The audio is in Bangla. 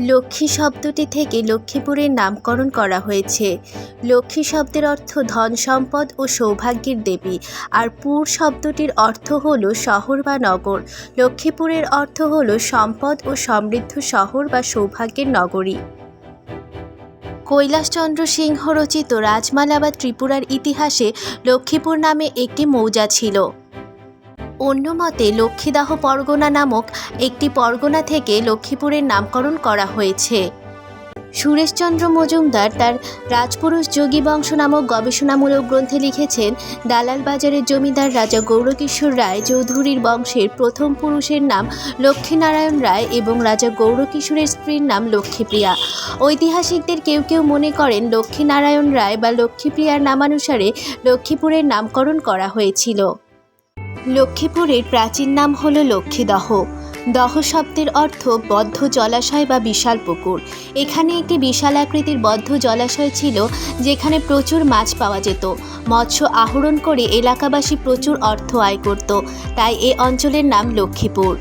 লক্ষ্মী শব্দটি থেকে লক্ষ্মীপুরের নামকরণ করা হয়েছে। লক্ষ্মী শব্দের অর্থ ধন সম্পদ ও সৌভাগ্যের দেবী, আর পুর শব্দটির অর্থ হল শহর বা নগর। লক্ষ্মীপুরের অর্থ হল সম্পদ ও সমৃদ্ধ শহর বা সৌভাগ্যের নগরী। কৈলাসচন্দ্র সিংহ রচিত রাজমালা বা ত্রিপুরার ইতিহাসে লক্ষ্মীপুর নামে একটি মৌজা ছিল। অন্য মতে লক্ষ্মীদাহ পরগনা নামক একটি পরগনা থেকে লক্ষ্মীপুরের নামকরণ করা হয়েছে। সুরেশচন্দ্র মজুমদার তার রাজপুরুষ যোগী বংশ নামক গবেষণামূলক গ্রন্থে লিখেছেন, দালাল বাজারের জমিদার রাজা গৌরকিশোর রায় চৌধুরীর বংশের প্রথম পুরুষের নাম লক্ষ্মীনারায়ণ রায় এবং রাজা গৌরকিশোরের স্ত্রীর নাম লক্ষ্মীপ্রিয়া। ঐতিহাসিকদের কেউ কেউ মনে করেন লক্ষ্মীনারায়ণ রায় বা লক্ষ্মীপ্রিয়ার নামানুসারে লক্ষ্মীপুরের নামকরণ করা হয়েছিল। লক্ষ্মীপুরের প্রাচীন নাম হল লক্ষ্মীদহ। দহ শব্দের অর্থ বদ্ধ জলাশয় বা বিশাল পুকুর। এখানে একটি বিশাল আকৃতির বদ্ধ জলাশয় ছিল, যেখানে প্রচুর মাছ পাওয়া যেত। মৎস্য আহরণ করে এলাকাবাসী প্রচুর অর্থ আয় করত, তাই এ অঞ্চলের নাম লক্ষ্মীপুর।